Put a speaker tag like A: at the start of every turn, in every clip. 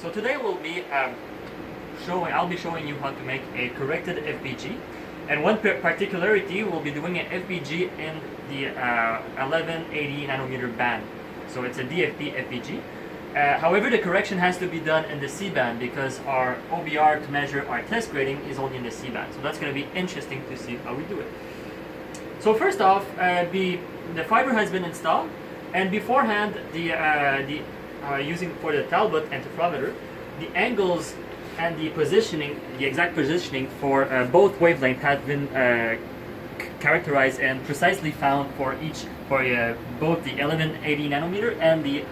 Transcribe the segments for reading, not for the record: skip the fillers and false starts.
A: So today I'll be showing you how to make a corrected FBG, and one particularity we'll be doing an FBG in the 1180 nanometer band. So it's a DFB FBG. However, the correction has to be done in the C band because our OBR to measure our test grading is only in the C band. So that's going to be interesting to see how we do it. So first off, the fiber has been installed, and beforehand using for the Talbot interferometer, the angles and the positioning, the exact positioning for both wavelengths have been characterized and precisely found for both the 1180 nanometer and the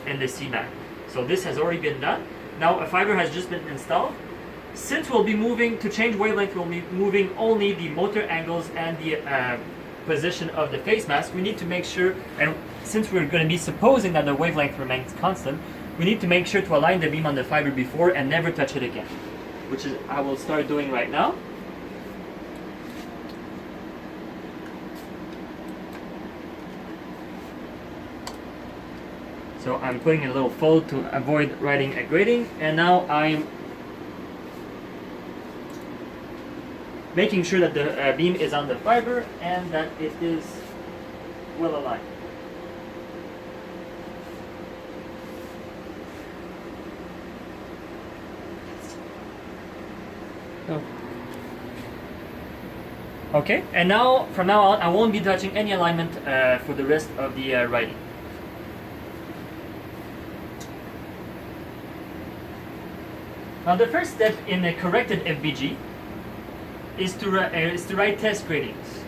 A: in the C band. So this has already been done. Now a fiber has just been installed. Since we'll be moving to change wavelength, we'll be moving only the motor angles and the position of the face mask. We need to make sure, and since we're going to be supposing that the wavelength remains constant, we need to make sure to align the beam on the fiber before and never touch it again, which is I will start doing right now. So I'm putting a little fold to avoid writing a grading, and now I'm making sure that the beam is on the fiber and that it is well aligned. Okay, and now from now on I won't be touching any alignment for the rest of the writing. Now the first step in a corrected FBG is to write test gradings,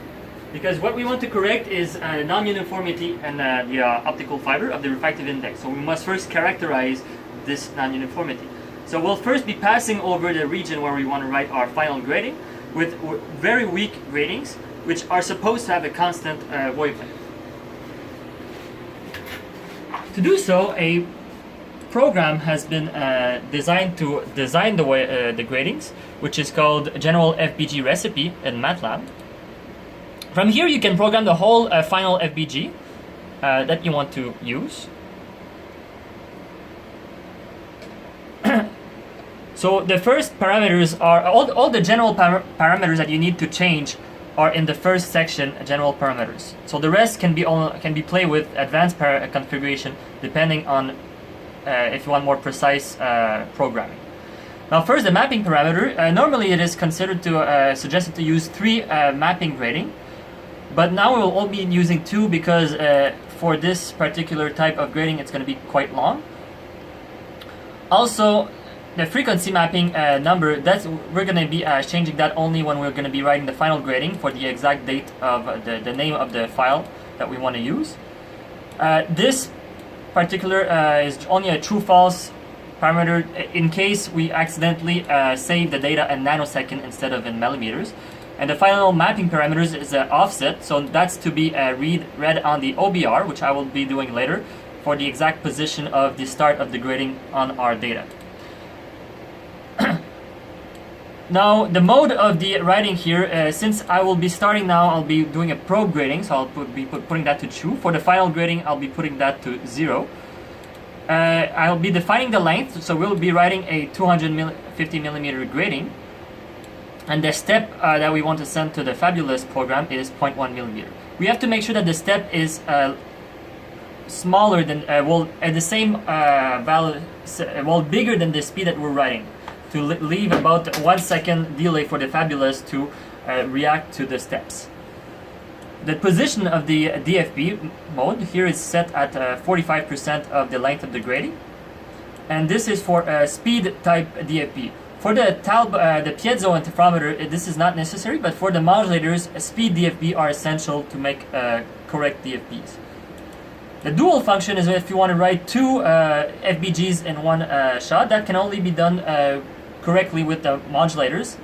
A: because what we want to correct is non-uniformity and the optical fiber of the refractive index. So we must first characterize this non-uniformity. So we'll first be passing over the region where we want to write our final grading with very weak gradings, which are supposed to have a constant wavelength. To do so, a program has been designed to design the gradings, which is called General FBG Recipe in MATLAB. From here you can program the whole final FBG that you want to use. So the first parameters are all the general parameters that you need to change are in the first section, general parameters. So the rest can be played with advanced configuration depending on if you want more precise programming. Now first, the mapping parameter. Normally it is considered to suggested to use 3 mapping grading, but now we will all be using 2 because for this particular type of grading it's going to be quite long. Also, the frequency mapping number, we're going to be changing that only when we're going to be writing the final grading for the exact date of the name of the file that we want to use. This particular is only a true-false parameter in case we accidentally save the data in nanosecond instead of in millimeters. And the final mapping parameters is an offset, so that's to be read on the OBR, which I will be doing later, for the exact position of the start of the grading on our data. Now the mode of the writing here, since I will be starting now, I'll be doing a probe grading, so I'll be putting that to true. For the final grading, I'll be putting that to 0. I'll be defining the length, so we'll be writing a 250 millimeter grading, and the step that we want to send to the Fabulous program is 0.1 millimeter. We have to make sure that the step is smaller than at the same value, bigger than the speed that we're writing, to leave about 1 second delay for the Fabulous to react to the steps. The position of the DFB mode here is set at 45% of the length of the grading, and this is for speed type DFB. For the piezo interferometer, this is not necessary, but for the modulators, speed DFB are essential to make correct DFBs. The dual function is if you want to write 2 FBGs in one shot. That can only be done correctly with the modulators,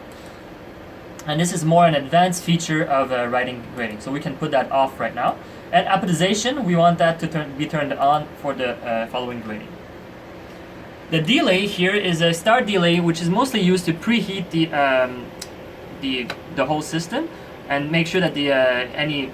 A: and this is more an advanced feature of writing grading, so we can put that off right now. And apodization, we want that to be turned on for the following grading. The delay here is a start delay, which is mostly used to preheat the whole system and make sure that any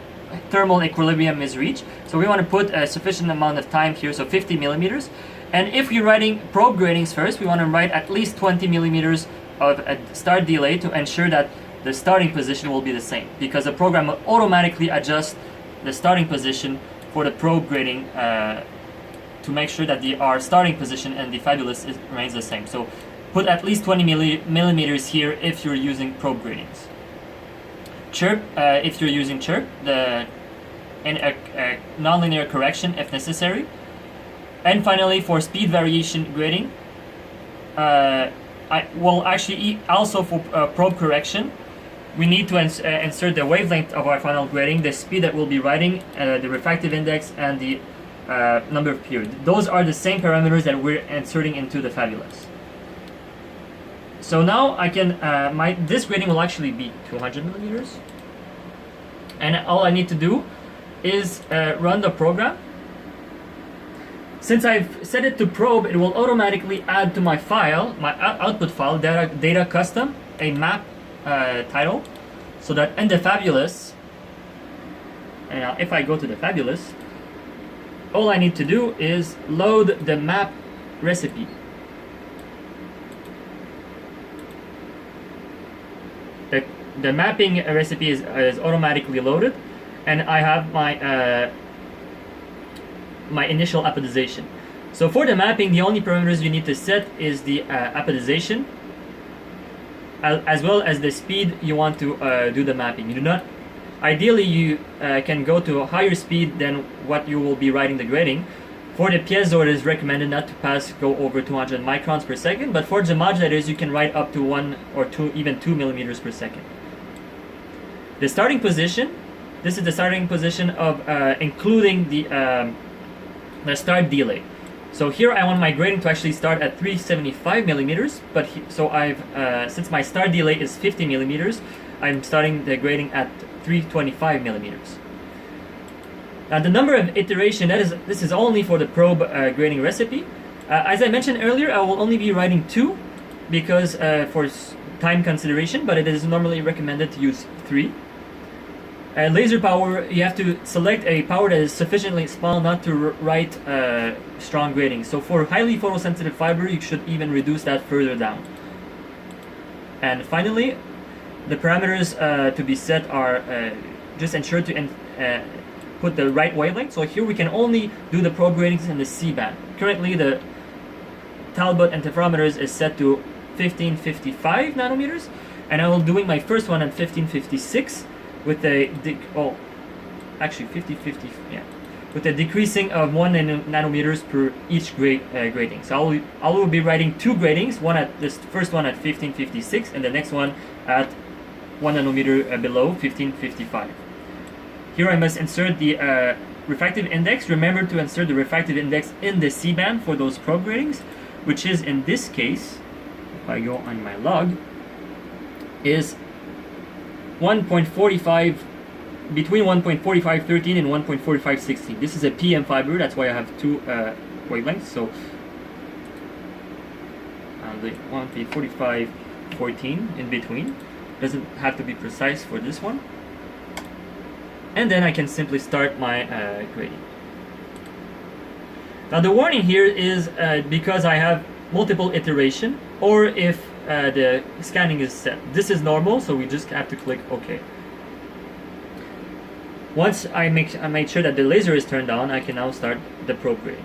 A: thermal equilibrium is reached. So we want to put a sufficient amount of time here, so 50 millimeters. And if we're writing probe gratings first, we want to write at least 20 millimeters of a start delay to ensure that the starting position will be the same, because the program will automatically adjust the starting position for the probe grating to make sure that our starting position and the fabulous remains the same. So put at least 20 millimeters here if you're using probe gratings. Chirp, if you're using chirp, and a nonlinear correction if necessary. And finally, for speed variation grading, also for probe correction, we need to insert the wavelength of our final grading, the speed that we'll be writing, the refractive index, and the number of periods. Those are the same parameters that we're inserting into the fabulous. So now I can, this grading will actually be 200 millimeters. And all I need to do is run the program. Since I've set it to probe, it will automatically add to my file, my output file, data custom, a map title, so that in the fabulous, and if I go to the fabulous, all I need to do is load the map recipe. The mapping recipe is automatically loaded, and I have my my initial apodization. So for the mapping, the only parameters you need to set is the apodization, as well as the speed you want to do the mapping. You do not, ideally you can go to a higher speed than what you will be writing the grading. For the piezo, it is recommended not to go over 200 microns per second, but for the modulators, you can write up to 1 or 2, even 2 millimeters per second. The starting position, this is the starting position of including the start delay. So here I want my grading to actually start at 375 millimeters, but so I've since my start delay is 50 millimeters, I'm starting the grading at 325 millimeters. Now the number of iteration, this is only for the probe grading recipe. As I mentioned earlier, I will only be writing 2 because for time consideration, but it is normally recommended to use 3. Laser power, you have to select a power that is sufficiently small not to write strong grading. So for highly photosensitive fiber, you should even reduce that further down. And finally, the parameters to be set are just ensure to put the right wavelength. So here we can only do the probe gradings in the C band. Currently the Talbot interferometers is set to 1555 nanometers, and I will doing my first one at 1556 with a with a decreasing of 1 nanometers per each grading. So I will be writing 2 gradings, one at this first one at 1556 and the next one at 1 nanometer below 1555. Here I must insert the refractive index. Remember to insert the refractive index in the C band for those probe gradings, which is in this case, if I go on my log, is 1.45, between 1.4513 and 1.4516. This is a PM fiber, that's why I have 2 wavelengths. So the 1.4514 in between. Doesn't have to be precise for this one. And then I can simply start my grading. Now the warning here is because I have multiple iteration, or if the scanning is set. This is normal, so we just have to click OK. Once I made sure that the laser is turned on, I can now start the probe grading.